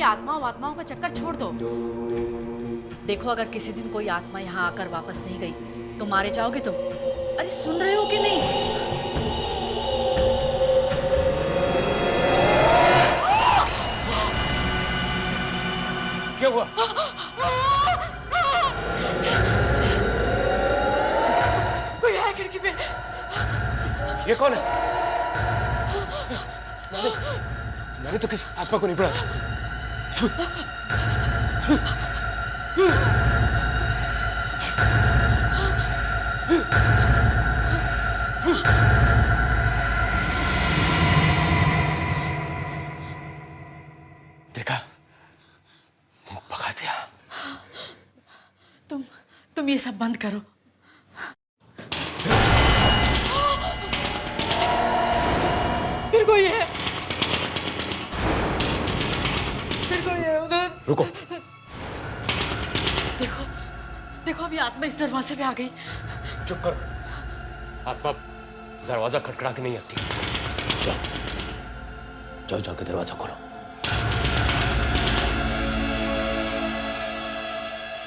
आत्माओं का चक्कर छोड़ दो। देखो, अगर किसी दिन कोई आत्मा यहाँ आकर वापस नहीं गई तो मारे जाओगे तुम। अरे सुन रहे हो कि नहीं? क्या हुआ? कोई है खिड़की पे। ये कौन है? मैंने तो किसी आत्मा को नहीं पढ़ा था। देखा, भगा दिया। तुम ये सब बंद करो। फिर कोई है, उधर। रुको। देखो अभी आत्मा इस दरवाजे पे आ गई। चुप करो। आत्मा दरवाजा खटखड़ा के नहीं आती। जाओ जाके दरवाजा खोलो।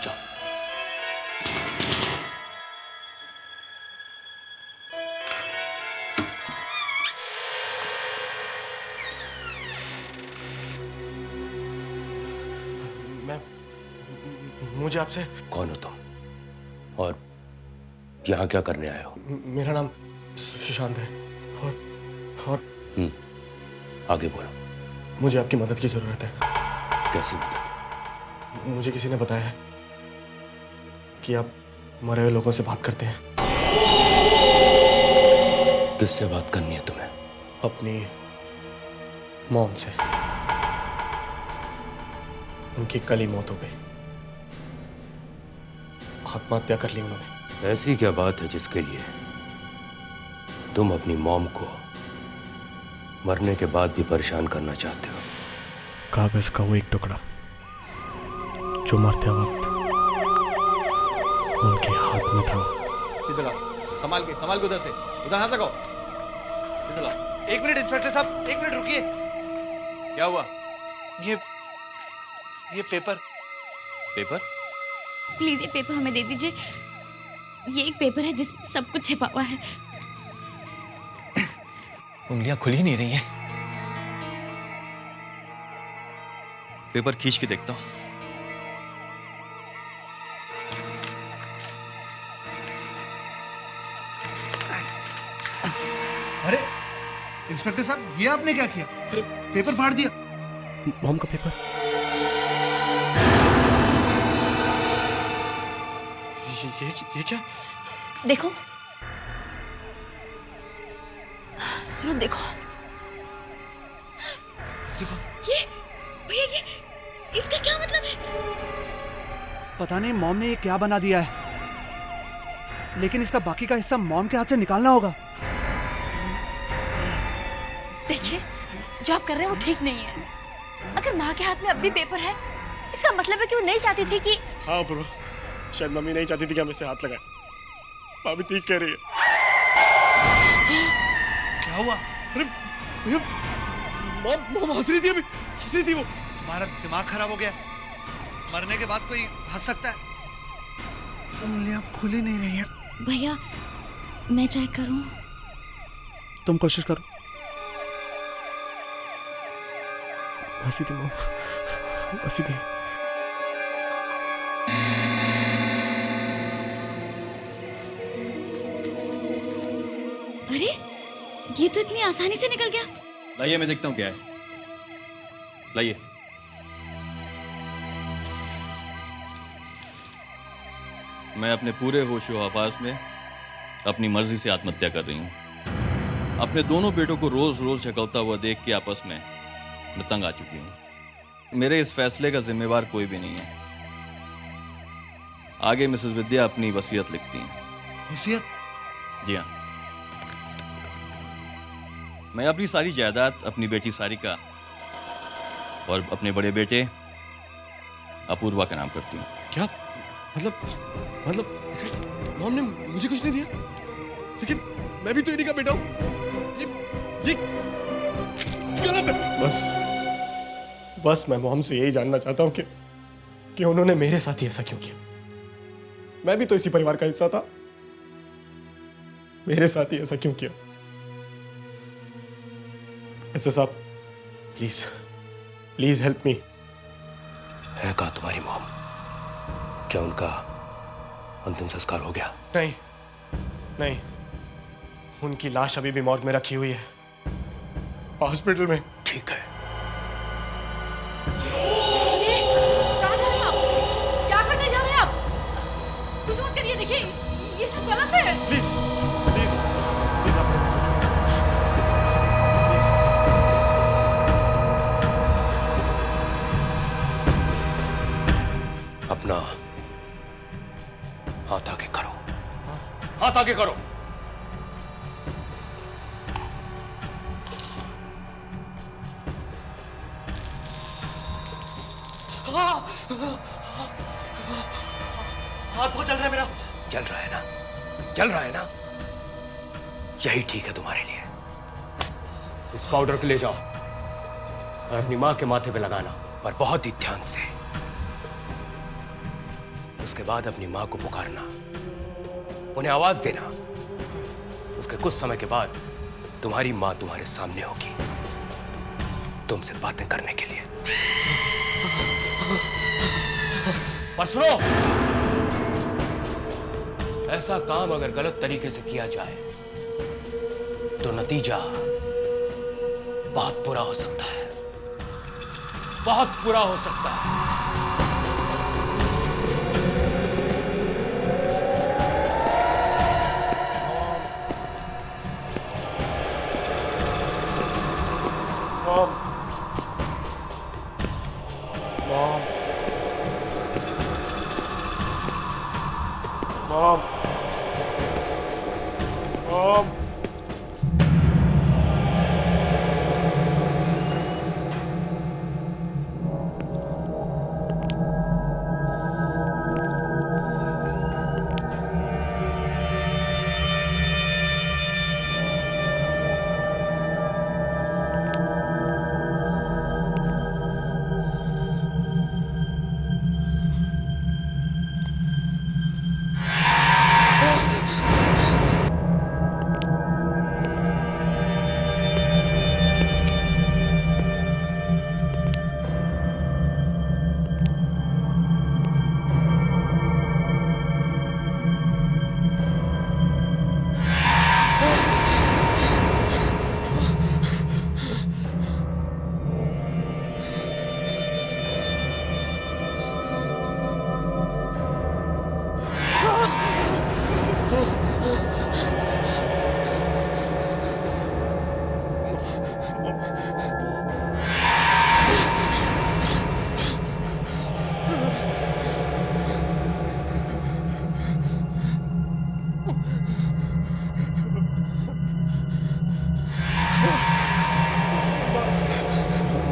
जाओ। मुझे आपसे। कौन हो तुम और यहाँ क्या करने आए हो? मेरा नाम सुशांत है और आगे बोलो। मुझे आपकी मदद की जरूरत है। कैसी मदद? मुझे किसी ने बताया है कि आप मरे हुए लोगों से बात करते हैं। किससे बात करनी है तुम्हें? अपनी मॉम से। उनकी कल ही मौत हो गई। आत्महत्या कर ली उन्होंने। ऐसी क्या बात है जिसके लिए तुम अपनी मॉम को मरने के बाद भी परेशान करना चाहते हो? कागज का वो एक टुकड़ा जो मरते वक्त उनके हाथ में था। सीधे लाओ, संभाल के उधर से, उधर हाथ लगाओ। सीधे लाओ। एक मिनट इंस्पेक्टर साहब, एक मिनट रुकिए। क्या हुआ? ये पेपर। प्लीज ये पेपर हमें दे दीजिए। ये एक पेपर है जिसमें सब कुछ छिपा हुआ है। उंगलियां खुल ही नहीं रही हैं। पेपर खींच के देखता हूं। अरे इंस्पेक्टर साहब, ये आपने क्या किया? अरे पेपर फाड़ दिया। मॉम का पेपर। ये क्या? देखो, सुनो, देखो ये भैया, ये इसका क्या मतलब है? पता नहीं मॉम ने ये क्या बना दिया है, लेकिन इसका बाकी का हिस्सा मॉम के हाथ से निकालना होगा। देखिए, जो आप कर रहे हैं वो ठीक नहीं है। अगर माँ के हाथ में अब भी पेपर है, इसका मतलब है कि वो नहीं चाहती थी कि। हाँ ब्रो, शायद मम्मी नहीं चाहती थी कि हम इससे हाथ लगाएं। भाभी ठीक कह रही है। क्या हुआ? अरे भैया, मॉम हंस रही थी, अभी हंस रही थी वो। तुम्हारा दिमाग खराब हो गया? मरने के बाद कोई हंस सकता है? उंगलियां खुल ही नहीं रही हैं। भैया, मैं चेक करूं? तुम कोशिश करो। हंसी थी मॉम, हंसी थी। अरे, ये तो इतनी आसानी से निकल गया। लाइए, मैं देखता हूं क्या है। लाइए। मैं अपने पूरे होशो हवास में अपनी मर्जी से आत्महत्या कर रही हूं। अपने दोनों बेटों को रोज रोज झकलता हुआ देख के आपस में मैं तंग आ चुकी हूं। मेरे इस फैसले का जिम्मेवार कोई भी नहीं है। आगे मिसेस विद्या अपनी वसीयत लिखती हैं। वसीयत? जी हाँ। मैं अपनी सारी जायदाद अपनी बेटी सारिका और अपने बड़े बेटे अपूर्वा का नाम करती हूँ। क्या मतलब मॉम ने मुझे कुछ नहीं दिया, लेकिन मैं भी तो इन्हीं का बेटा हूँ। ये गलत है। बस मैं मॉम से यही जानना चाहता हूँ कि उन्होंने मेरे साथ ही ऐसा क्यों किया। मैं भी तो इसी परिवार का हिस्सा था, मेरे साथ ही ऐसा क्यों किया। ऐसा साहब प्लीज प्लीज हेल्प मी। है कहाँ तुम्हारी मॉम? क्या उनका अंतिम संस्कार हो गया? नहीं नहीं, उनकी लाश अभी भी मॉर्ग में रखी हुई है, हॉस्पिटल में। ठीक है। सुनिए, कहाँ जा रहे हैं आप? क्या करने जा रहे हैं आप? कुछ मत करिए, देखिए ये सब गलत है। प्लीज प्लीज प्लीज आप प्लीज। अपना हाथ आगे करो, हाथ आगे करो। हाथ बहुत जल रहा है मेरा। जल रहा है ना? जल रहा है ना? यही ठीक है तुम्हारे लिए। इस पाउडर को ले जाओ और अपनी मां के माथे पे लगाना, पर बहुत ही ध्यान से। उसके बाद अपनी मां को पुकारना, उन्हें आवाज देना। उसके कुछ समय के बाद तुम्हारी मां तुम्हारे सामने होगी, तुमसे बातें करने के लिए। पर सुनो, ऐसा काम अगर गलत तरीके से किया जाए तो नतीजा बहुत बुरा हो सकता है, बहुत बुरा हो सकता है। Mom mom mom mom.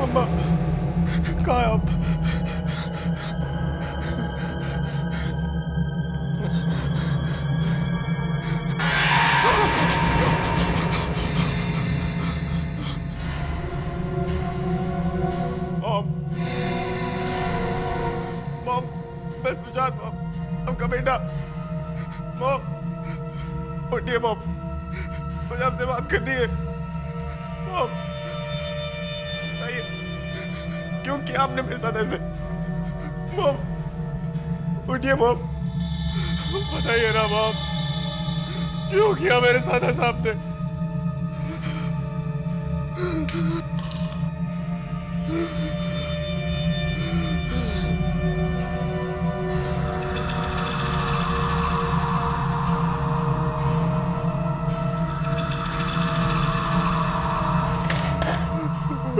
मम्मा कहाँ है आप? मॉम, मैं सुजात मॉम, आपका बेटा। मॉम उठिए मॉम, मुझे आपसे बात करनी है। मॉम बताइए क्यों किया आपने मेरे साथ ऐसे? मॉम उठिए मॉम, बताइए ना मॉम, क्यों किया मेरे साथ ऐसा आपने?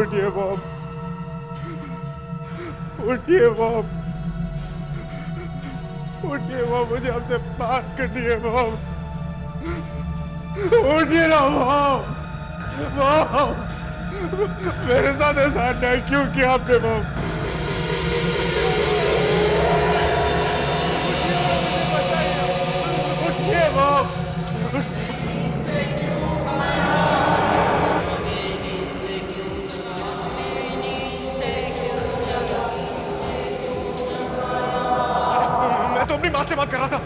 उठिए मॉम, उठिए मॉम, उठिए मॉम, मुझे आपसे बात करनी है मॉम। उठिए ना मॉम, मॉम मेरे साथ ऐसा अन्याय क्यों किया आपने मॉम? उठिए मॉम। औलाद से बात कर रहा था।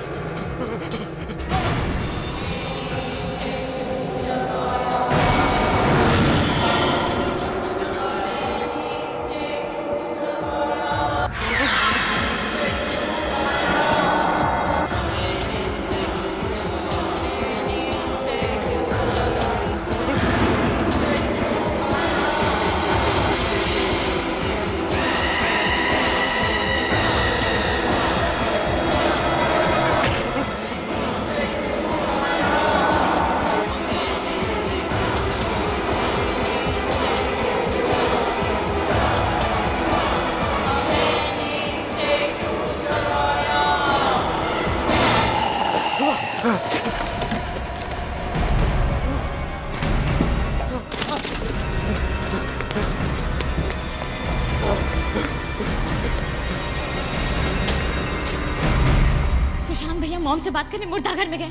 सुशांत भैया मॉम से बात करने मुर्दाघर में गए,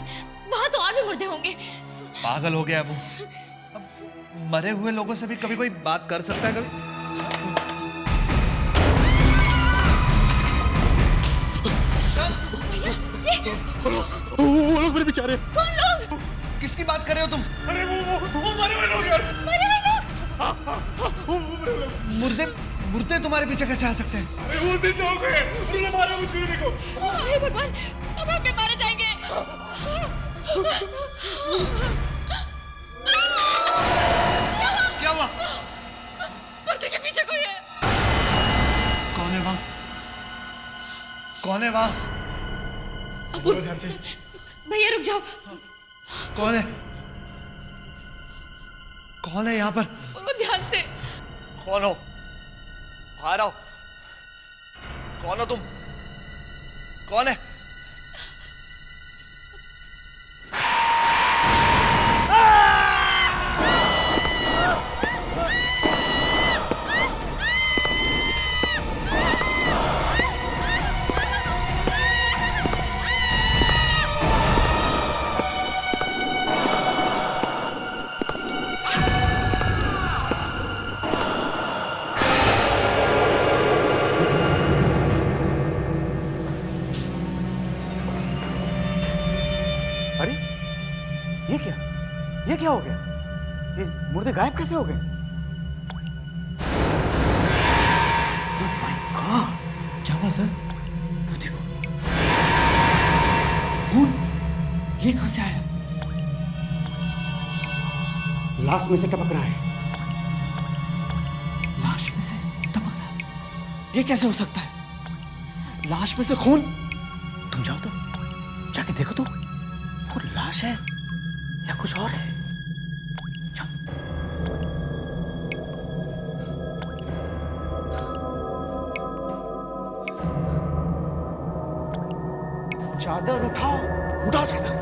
वहां तो और भी मुर्दे होंगे। पागल हो गया है वो। अब मरे हुए लोगों से भी कभी कोई बात कर सकता है कभी? वो लोग मेरे बेचारे। कौन लोग? किसकी बात कर रहे हो तुम? अरे वो मरे हुए लोग यार। मरे हुए लोग? वो मरे हुए लोग। मुर्दे मुर्दे तुम्हारे पीछे कैसे आ सकते हैं? अरे वो जिंदा हो गए। उन्होंने मारा मुझको, देखो। हे भगवान, अब हम भी मारे जाएंगे। क्या हुआ? मुर्दे के पीछे कोई है। कौन है वहां? कौन है वहां? भैया रुक जाओ। कौन है? कौन है यहाँ पर? वो ध्यान से। कौन हो? बाहर आओ। कौन हो तुम? कौन है? अरे ये क्या हो गया? ये मुर्दे गायब कैसे हो गए? क्या हुआ सर? वो देखो, खून ये कहां से आया? लाश में से टपक रहा है। लाश में से टपक रहा है? ये कैसे हो सकता है? लाश में से खून? तुम जाओ तो, जाके देखो तो, वो लाश है या कुछ और है? जाओ। चादर उठाओ, उठाओ चादर।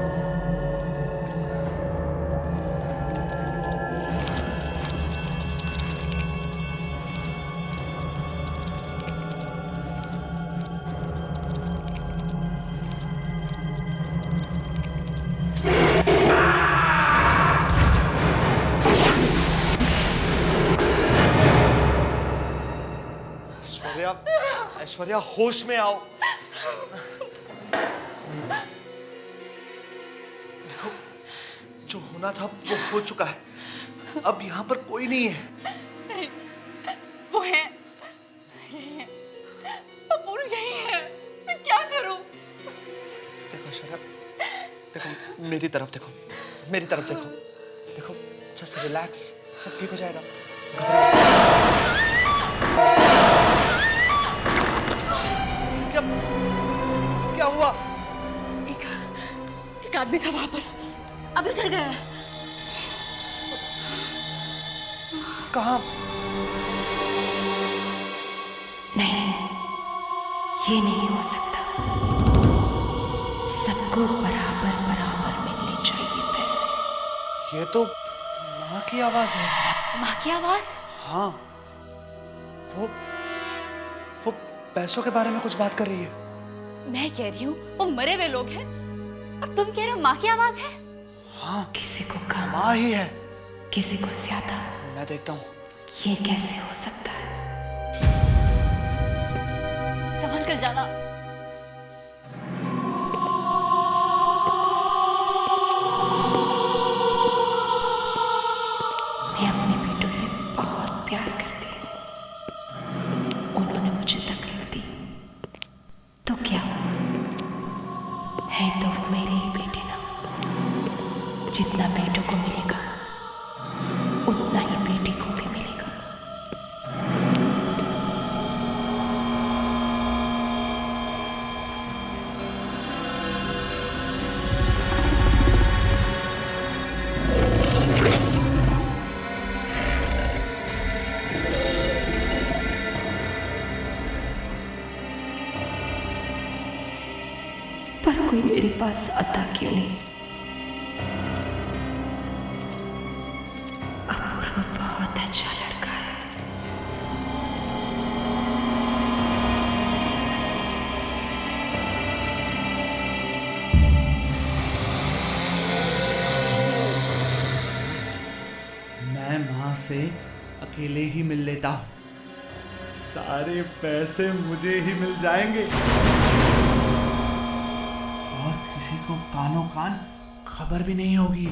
ऐश्वर्या, ऐश्वर्या होश में आओ। देखो, जो होना था वो हो चुका है। अब यहाँ पर कोई नहीं है। नहीं, वो है। अपूर्व यही है। मैं क्या करूं? देखो ऐश्वर्या, देखो मेरी तरफ देखो, मेरी तरफ देखो। देखो, जस्ट रिलैक्स, सब ठीक हो जाएगा। क्या क्या हुआ? एक आदमी था वहां पर, अब इधर गया है। कहाँ? नहीं, ये नहीं हो सकता। सबको बराबर बराबर मिलने चाहिए पैसे। ये तो माँ की आवाज है। माँ की आवाज? हाँ, वो पैसों के बारे में कुछ बात कर रही है। मैं कह रही हूँ वो मरे हुए लोग हैं और तुम कह रहे हो माँ की आवाज है। हाँ, किसी को कम, माँ ही है। किसी को ज्यादा। मैं देखता हूँ। ये कैसे हो सकता है? संभल कर जाना। उनसे बहुत प्यार करती हूँ। उन्होंने मुझे तकलीफ दी तो क्या हुआ, है तो वो मेरे ही बेटे ना। जितना बेटों को मिलेगा उतना ही बेटी को भी मिलेगा। पर कोई मेरे पास आता क्यों नहीं? अपूर्व बहुत अच्छा लड़का है। मैं माँ से अकेले ही मिल लेता हूँ, सारे पैसे मुझे ही मिल जाएंगे और किसी को कानों कान खबर भी नहीं होगी।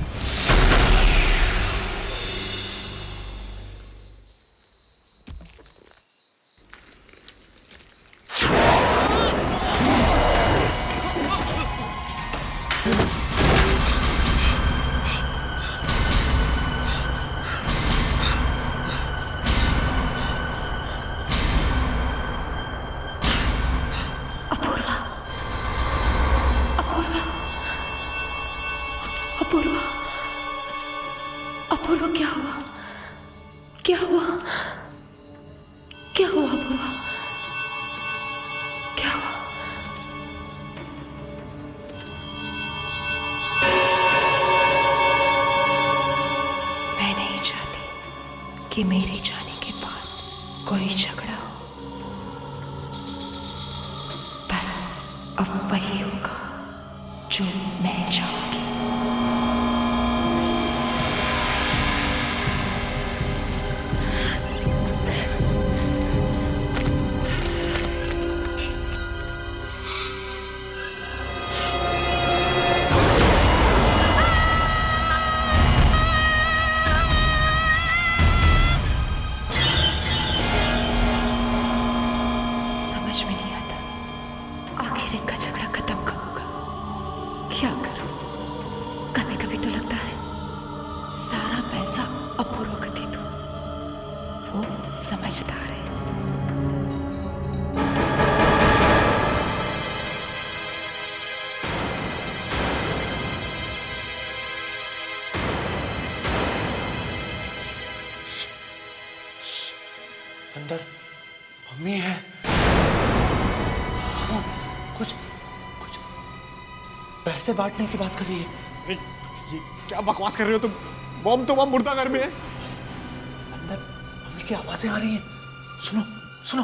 अपूर्वा, अपूर्वा क्या हुआ? क्या हुआ? क्या हुआ अपूर्वा? क्या हुआ? मैं नहीं चाहती कि मेरे जाने के बाद कोई झगड़ा हो। बस अब वही होगा जो मैं चाहूंगी। समझ में नहीं आता आखिर इनका झगड़ा खत्म कब होगा। क्या करूं? कभी कभी तो लगता है सारा पैसा अपूर्व को दे दूं, वो समझदार है। अंदर मम्मी है। हाँ, कुछ कुछ पैसे बांटने की बात कर रही है। ये क्या बकवास कर रहे हो तुम? बॉम्ब तो वहां मुर्दा घर में है। अंदर मम्मी की आवाजें आ रही हैं। सुनो सुनो।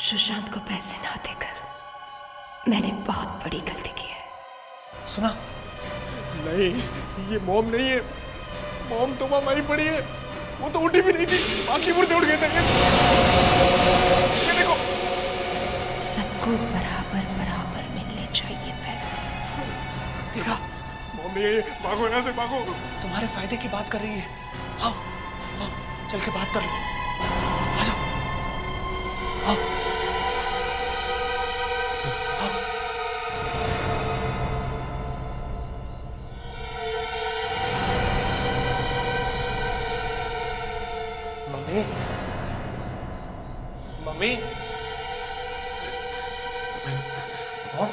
सुशांत को पैसे ना देकर मैंने बहुत बड़ी गलती की है। सुना? नहीं, ये मॉम नहीं है। मॉम तो वहां मरी पड़ी है। वो तो उठी भी नहीं थी, बाकी मुर्दे उठ गए थे। ये देखो। सबको बराबर बराबर मिलने चाहिए पैसे। देखा? मॉम नहीं है ये। भागो यहाँ से, भागो। तुम्हारे फायदे की बात कर रही है। आओ आओ चल के बात कर लो। आ जाओ। आओ आओ। मम्मी मम्मी मॉम,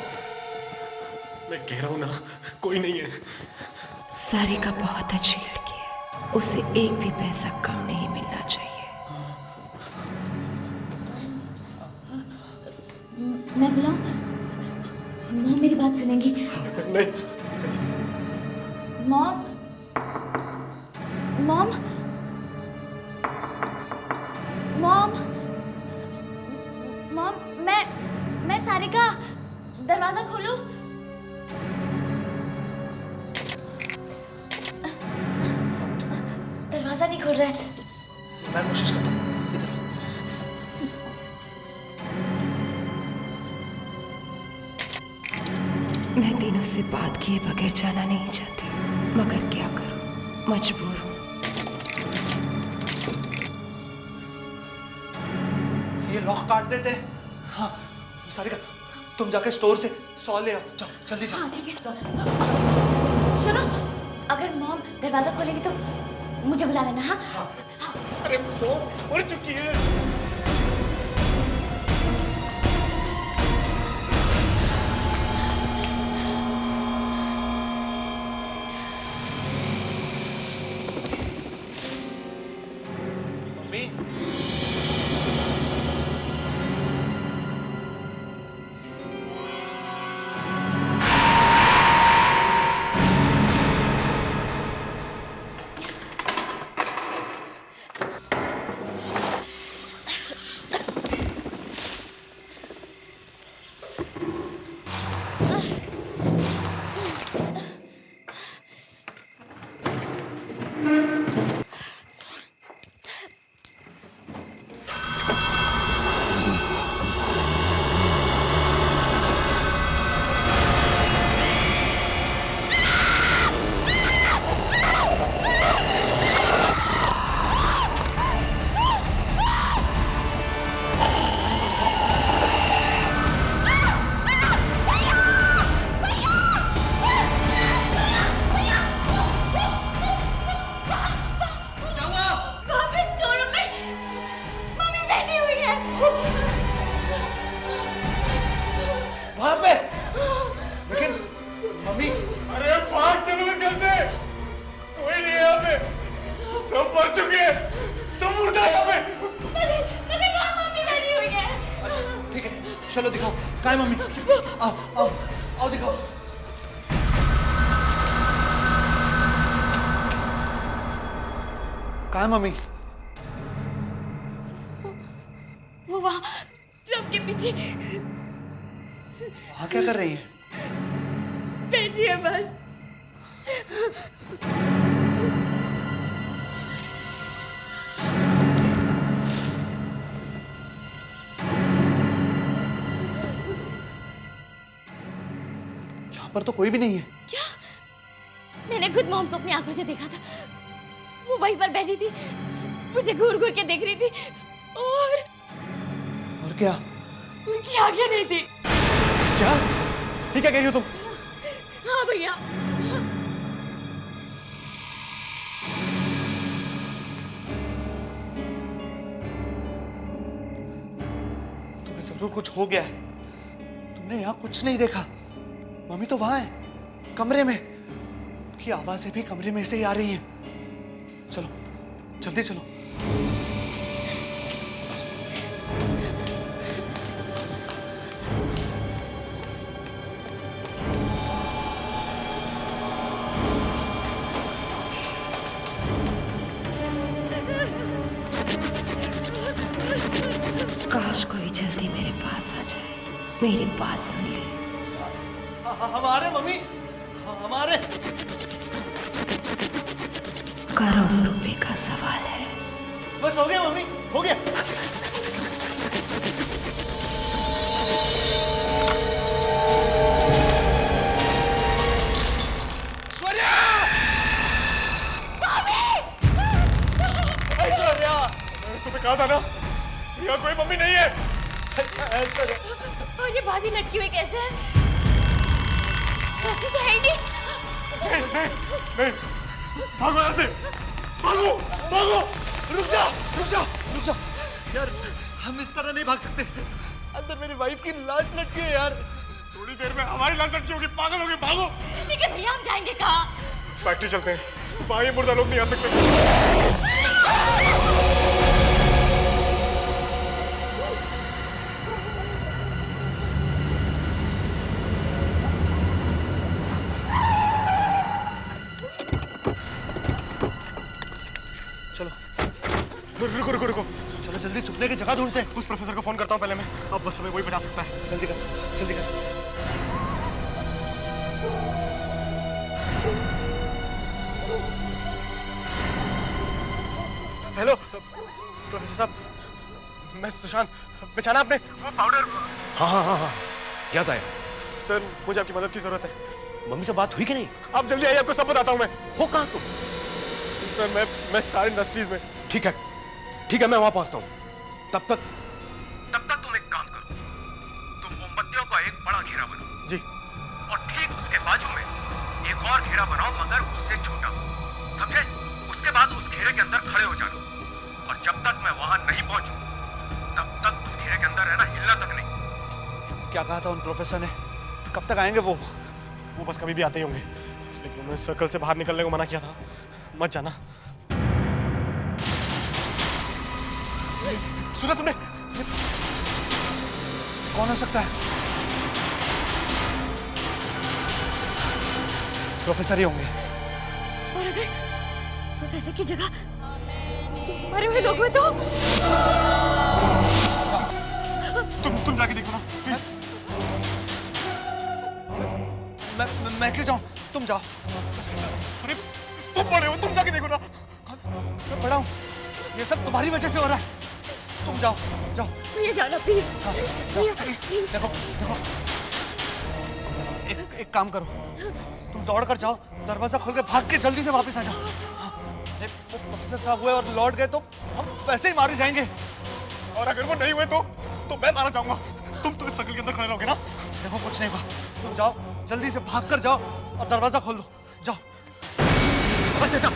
मैं कह रहा हूँ ना, कोई नहीं है। सारिका बहुत अच्छी लड़की है, उसे एक भी पैसा कम नहीं मिलना चाहिए। मैं बुलाऊं? मॉम मेरी बात सुनेंगी? नहीं। मॉम, मॉम, मॉम, मॉम, मैं सारिका, दरवाजा खोलो। दरवाजा नहीं खोल रहा है। मैं कोशिश करता हूँ। इधर मैं दिनों से बात किए बगैर जाना नहीं चाहती, मगर क्या करूं, मजबूर हूं। ये लॉक काट देते हैं। हाँ सारिका, तुम जाके स्टोर से 100 ले आओ, जाओ जल्दी जाओ। हाँ ठीक है। जाओ। सुनो, अगर मॉम दरवाजा खोलेगी तो मुझे बुला लेना। हाँ अरे मॉम मर चुकी है। मम्मी, वहाँ पे स्टोर रूम में मम्मी बैठी हुई है। वहां पे। लेकिन मम्मी, अरे भाग चलो इस घर से, कोई नहीं है यहाँ पे, सब मर चुके हैं, सब मुर्दा है यहाँ पे। मगर वहाँ मम्मी बैठी हुई है। अच्छा ठीक है, चलो दिखाओ कहाँ है मम्मी। आओ आओ आओ दिखाओ। कहाँ है मम्मी? वो वहाँ ट्रक के पीछे वहाँ क्या कर रही है? बैठी है बस। यहाँ पर तो कोई भी नहीं है। क्या? मैंने खुद मॉम को अपनी आंखों से देखा था, वो वहीं पर बैठी थी, मुझे घूर घूर के देख रही थी और क्या? उनकी आंखें नहीं थी। क्या? ये क्या कह रही हो तुम? हाँ भैया। तुम्हें जरूर कुछ हो गया है, तुमने यहाँ कुछ नहीं देखा। मम्मी तो वहां है, कमरे में। उनकी आवाजें भी कमरे में से ही आ रही हैं। चलो जल्दी चलो। काश कोई जल्दी मेरे पास आ जाए, मेरी बात सुन ले। हमारे मम्मी, हमारे करोड़ों रुपए का सवाल है। बस हो गया मम्मी, हो गया। ऐश्वर्या! ऐश्वर्या! मैंने तुम्हें कहा था ना, यहाँ कोई मम्मी नहीं है। ऐश्वर्या! और ये भाभी लटकी हुई कैसे है? वैसे तो है ही नहीं। नहीं, भागो यहाँ से, भागो, भागो। रुक जा, रुक जा, रुक जा। यार हम इस तरह नहीं भाग सकते। अंदर मेरी वाइफ की लाश लटकी है यार। थोड़ी देर में हमारी लाश लटकी होगी, पागल होगी, भागो। लेकिन भैया हम जाएंगे कहाँ? फैक्ट्री चलते हैं, वहाँ ये मुर्दा लोग नहीं आ सकते। चलो रुको रुको रुको, चलो जल्दी छुपने की जगह ढूंढते हैं। उस प्रोफेसर को फोन करता हूँ पहले मैं, अब बस हमें वही बचा सकता है। जल्दी कर, जल्दी कर। हेलो प्रोफेसर साहब, मैं सुशांत। पहचाना आपने वो पाउडर? हाँ हाँ हाँ हाँ, याद आया। सर मुझे आपकी मदद की जरूरत है। मम्मी से बात हुई कि नहीं? आप जल्दी आइए, आपको सब बताता हूँ मैं। हो कहाँ तुम? सर मैं स्टार इंडस्ट्रीज में। ठीक है मैं वहां पहुंचता हूँ। तब घेरा बनाओ। जी। और ठीक उसके बाजू में एक और घेरा बनाओ, मगर उससे छोटा, समझे? उसके बाद उस घेरे के अंदर खड़े हो जाना, और जब तक मैं वहां नहीं पहुंचूं तब तक उस घेरे के अंदर रहना, हिलना तक नहीं। क्या कहा था उन प्रोफेसर ने? कब तक आएंगे वो? वो बस कभी भी आते ही होंगे, लेकिन उन्होंने सर्कल से बाहर निकलने को मना किया था। मत जाना। सुना तुमने? कौन हो सकता है? प्रोफेसर ही होंगे। और अगर प्रोफेसर की जगह मरे हुए लोग हुए तो? तुम जाके देखो ना प्लीज। मैं क्यों जाऊं? तुम जाओ। अरे तुम बड़े हो, तुम जाके देखो ना। मैं बड़ा हूं, ये सब तुम्हारी वजह से हो रहा है। तुम जाओ जाओ। ये जाना प्लीज। देखो देखो, एक काम करो, तुम दौड़ कर जाओ, दरवाजा खोल के भाग के जल्दी से वापस आ जाओ। वो प्रोफेसर साहब हुए और लौट गए तो हम वैसे ही मारे जाएंगे। और अगर वो नहीं हुए तो मैं मारा जाऊंगा। तुम तो इस सर्कल के अंदर खड़े रहोगे ना? देखो कुछ नहीं हुआ, तुम जाओ, जल्दी से भाग कर जाओ और दरवाजा खोल दो। जाओ। अच्छा जाओ,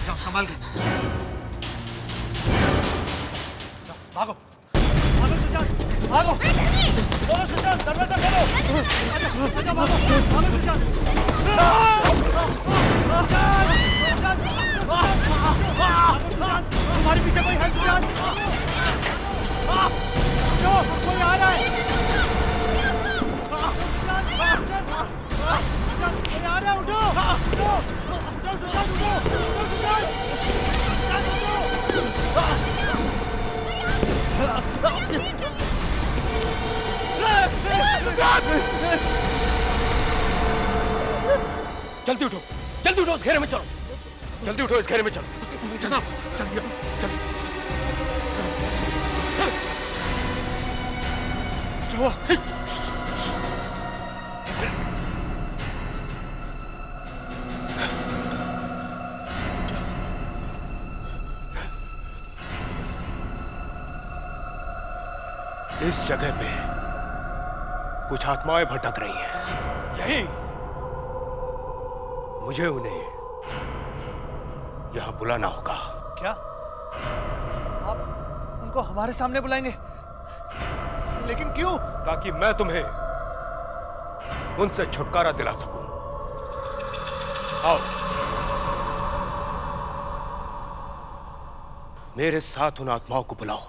जाओ संभाल के जाओ, भागो भागो सुशांत, भागो। बोलो सुशांत, दरवाजा खोलो। अच्छा भागो भागो सुशांत। तुम्हारे पीछे कोई है सुशांत? जो कोई आ रहा है। कोई आ रहा है, उठो उठो उठो सुशांत, उठो सुशांत। जल्दी उठो, जल्दी उठो, इस घेरे में चलो, जल्दी उठो, इस घेरे में चलो। जल्दी जल्दी। क्या हुआ? इस जगह पे कुछ आत्माएं भटक रही हैं। यही मुझे उन्हें यहां बुलाना होगा। क्या आप उनको हमारे सामने बुलाएंगे? लेकिन क्यों? ताकि मैं तुम्हें उनसे छुटकारा दिला सकूं। आओ, मेरे साथ उन आत्माओं को बुलाओ।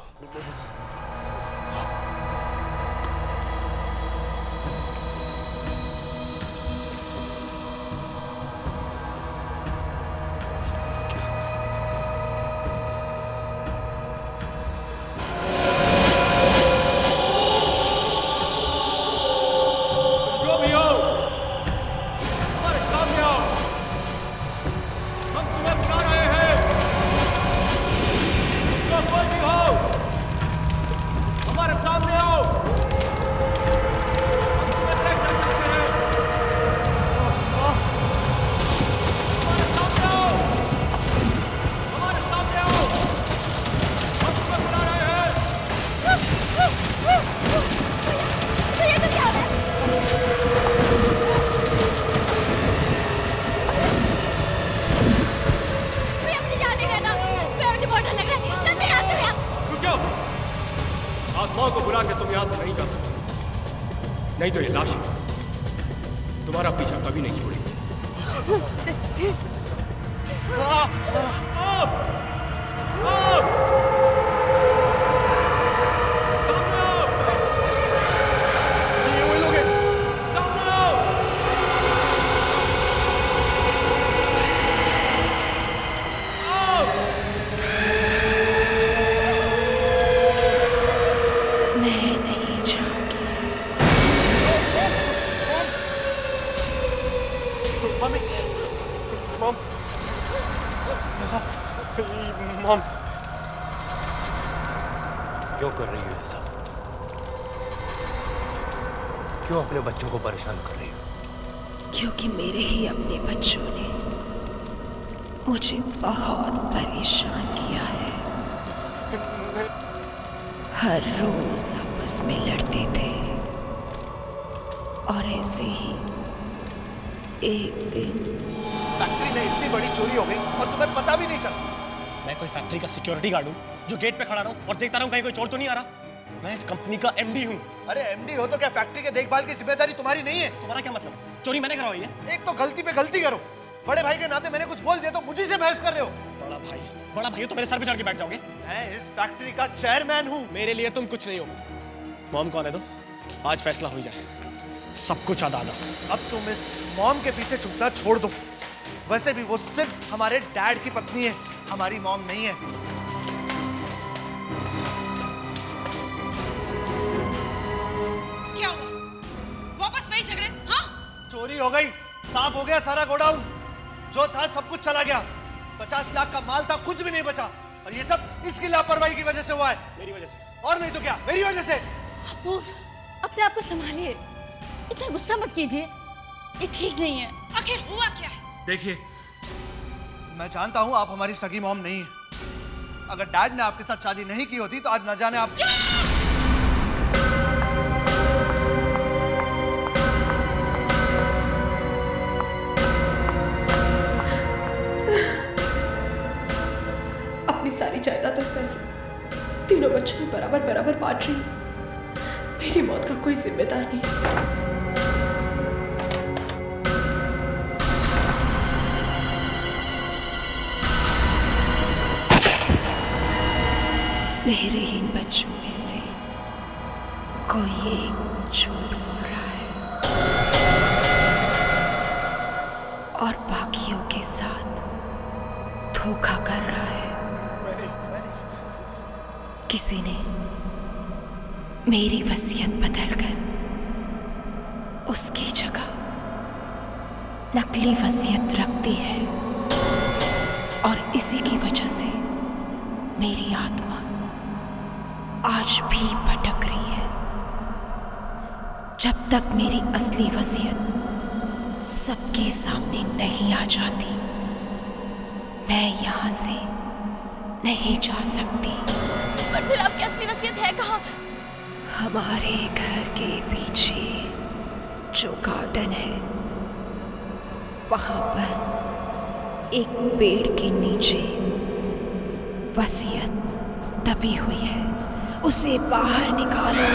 आत्माओं को बुला के तुम यहां से नहीं जा सकते, नहीं तो ये लाश तुम्हारा पीछा कभी नहीं छोड़ेगी। ये वही लोग हैं। मैं नहीं जाऊंगी। मम्मी, मॉम, मॉम, क्यों कर रही हो ये सब? क्यों अपने बच्चों को परेशान कर रही हो? क्योंकि मेरे ही अपने बच्चों ने मुझे बहुत परेशान किया है। हर रोज आपस में लड़ते थे, और ऐसे ही एक दिन फैक्ट्री में इतनी बड़ी चोरी हो गई और तुम्हें पता भी नहीं चला। मैं कोई फैक्ट्री का सिक्योरिटी गार्ड हूँ जो गेट पे खड़ा रहा हूँ और देखता रहा हूँ कहीं कोई चोर तो नहीं आ रहा। मैं इस कंपनी का एमडी हूँ। अरे एमडी हो तो क्या फैक्ट्री के देखभाल की जिम्मेदारी तुम्हारी नहीं है? तुम्हारा क्या मतलब है? चोरी मैंने करवाई है। एक तो गलती पे गलती करो, बड़े भाई के नाते मैंने कुछ बोल दिया तो मुझे से बहस कर रहे हो। बड़ा भाई हो तो मेरे सर पे चढ़ के बैठ जाओगे। मैं इस फैक्ट्री का चेयरमैन हूँ। मेरे लिए तुम कुछ नहीं हो। मॉम कौन है? तो आज फैसला हो जाए, सब कुछ दादा। अब तुम इस मॉम के पीछे छुपना छोड़ दो। वैसे भी वो सिर्फ हमारे डैड की पत्नी है, हमारी मॉम नहीं है। क्या हुआ? वापस वही झगड़े? हाँ? चोरी हो गई, साफ हो गया सारा गोडाउन। जो था सब कुछ चला गया। 50 लाख का माल था, कुछ भी नहीं बचा। और ये सब इसकी लापरवाही की वजह से हुआ है। मेरी वजह से? और नहीं तो क्या, मेरी वजह से। अपने आप को संभालिए, इतना गुस्सा मत कीजिए, ये ठीक नहीं है। आखिर हुआ क्या है? देखिए, मैं जानता हूं आप हमारी सगी मॉम नहीं है। अगर डैड ने आपके साथ शादी नहीं की होती तो आज न जाने आप। अपनी सारी जायदाद और पैसे तीनों बच्चों में बराबर बराबर बांट रही हूँ। मेरी मौत का कोई जिम्मेदार नहीं। मेरे इन बच्चों में से कोई एक झूठ बोल रहा है और बाकियों के साथ धोखा कर रहा है। किसी ने मेरी वसीयत बदलकर उसकी जगह नकली वसीयत रख दी है और इसी की वजह से मेरी आत्मा आज भी भटक रही है। जब तक मेरी असली वसीयत सबके सामने नहीं आ जाती, मैं यहाँ से नहीं जा सकती। पर फिर आपकी असली वसीयत है कहाँ? हमारे घर के पीछे जो गार्डन है, वहां पर एक पेड़ के नीचे वसीयत दबी हुई है, उसे बाहर निकालो।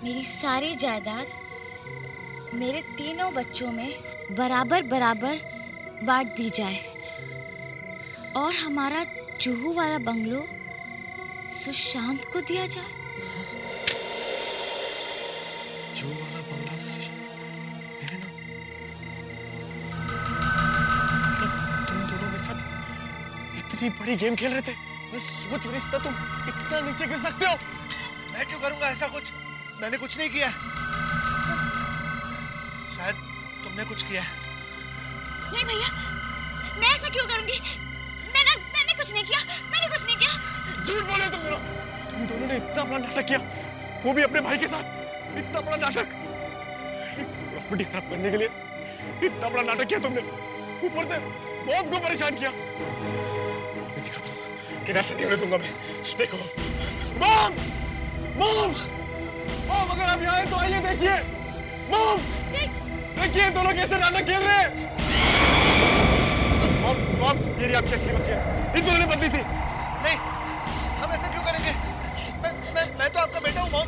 मेरे सारी जायदाद मेरे तीनों बच्चों में बराबर बराबर बांट दी जाए और हमारा जुहू वाला बंगलो सुशांत को दिया जाए। जो वाला बंगला मेरे नाम, मतलब तुम दोनों मेरे साथ इतनी बड़ी गेम खेल रहे थे, मैं सोच भी नहीं सकता तुम इतना नीचे गिर सकते हो। मैं क्यों करूंगा ऐसा कुछ? मैंने कुछ नहीं किया। शायद तुमने कुछ किया है। नहीं भैया, मैं ऐसा क्यों करूंगी? मैंने कुछ नहीं किया, मैंने कुछ नहीं किया। झूठ बोले तुम दोनों ने इतना बड़ा नाटक किया, वो भी अपने भाई के साथ। इतना बड़ा नाटक, प्रॉपर्टी खराब करने के लिए इतना बड़ा नाटक किया तुमने, ऊपर से मॉम को परेशान किया। अभी दिखाता हूँ कि ऐसा नहीं होने दूंगा मैं। देखो मॉम, मॉम, मॉम अगर आप यहाँ आए तो आइए देखिए। मॉम देखिए दोनों कैसे नाटक खेल रहे हैं। मॉम, मॉम ये रही आपकी असली वसीयत, इन दोनों ने बदली थी। नहीं, हम ऐसा क्यों करेंगे? मैं तो आपका बेटा हूँ मॉम।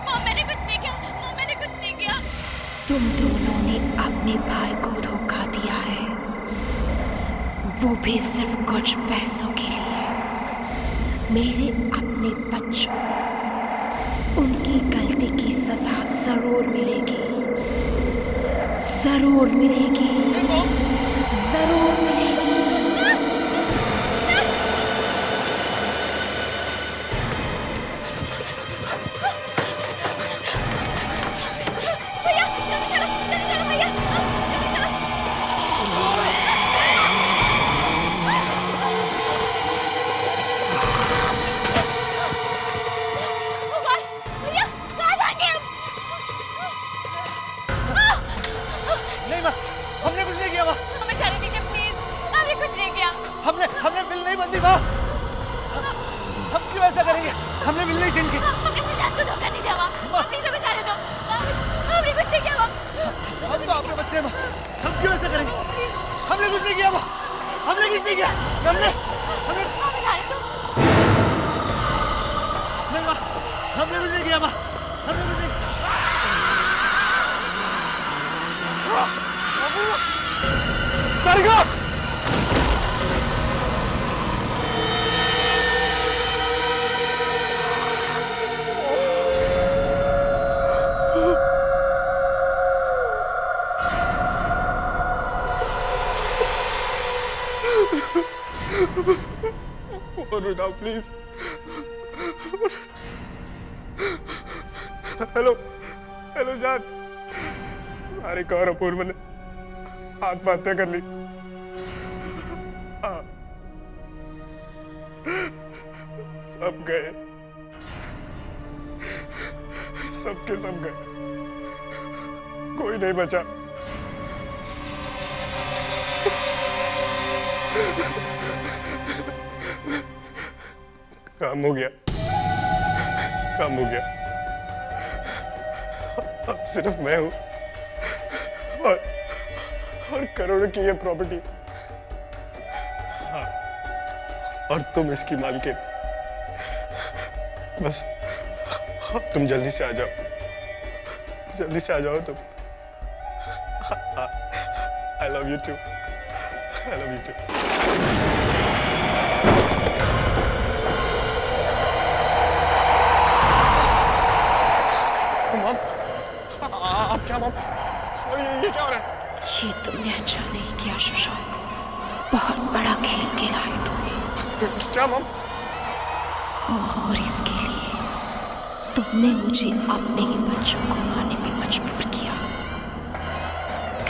मॉम मैंने कुछ नहीं किया, मॉम मैंने कुछ नहीं किया। तुम दोनों ने अपने भाई को धोखा दिया है, वो भी सिर्फ कुछ पैसों के लिए। मेरे अपने बच्चों को उनकी गलती की सजा जरूर मिलेगी, जरूर मिलेगी, जरूर मिलेगी। हमने कुछ नहीं किया माँ। हमें जाने दीजिए प्लीज, हमने कुछ नहीं किया। हमने बिल नहीं बंदी माँ। हम क्यों ऐसा करेंगे? हमने बिल नहीं छीन की। हमने सुशांत को धोखा नहीं दिया माँ, प्लीज हमें जाने दो। हमने कुछ नहीं किया माँ। हम तो आपके बच्चे हैं माँ, हम क्यों ऐसा करेंगे? हमने कुछ नहीं किया माँ, हमने कुछ नहीं किया। हमने जाने दो। नहीं माँ, हमने कुछ नहीं किया माँ, हमने कुछ नहीं। तारिका! बेटा प्लीज। हेलो हेलो जान, सारे कौर अपूर्व ने आत्महत्या कर ली। हाँ। सब गए, सबके सब गए, कोई नहीं बचा। काम हो गया, काम हो गया। अब सिर्फ मैं हूं और करोड़ों की ये प्रॉपर्टी। हाँ, और तुम इसकी मालकिन। बस तुम जल्दी से आ जाओ, जल्दी से आ जाओ तुम। I love you too, I love you too. Mom, आप क्या मॉम? और ये क्या हो रहा है? ये तुमने अच्छा नहीं किया सुशांत, बहुत बड़ा खेल खेला है तुमने। क्या मॉम? और इसके लिए तुमने मुझे अपने ही बच्चों को मारने पे मजबूर किया।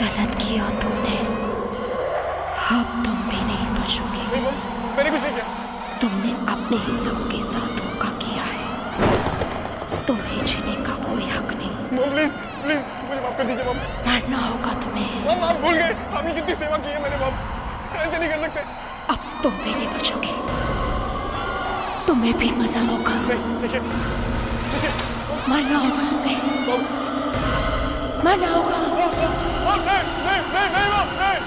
गलत किया तुमने, अब तुम भी नहीं बचोगे। नहीं मॉम, मैंने कुछ नहीं किया। तुमने अपने ही सबों के साथ धोखा किया है, तुम्हें जीने का कोई हक नहीं। मॉम प्लीज प्लीज मुझे माफ कर दीजिए मॉम। मरना होगा तुम्हें। मॉम आप भूल गए, आपने कितनी सेवा की है मैंने मॉम, ऐसे नहीं कर सकते। अब तुम भी नहीं बचोगे, तुम्हें भी मरना होगा। नहीं देखिए, मरना होगा तुम्हें, मरना होगा। नहीं नहीं नहीं नहीं नहीं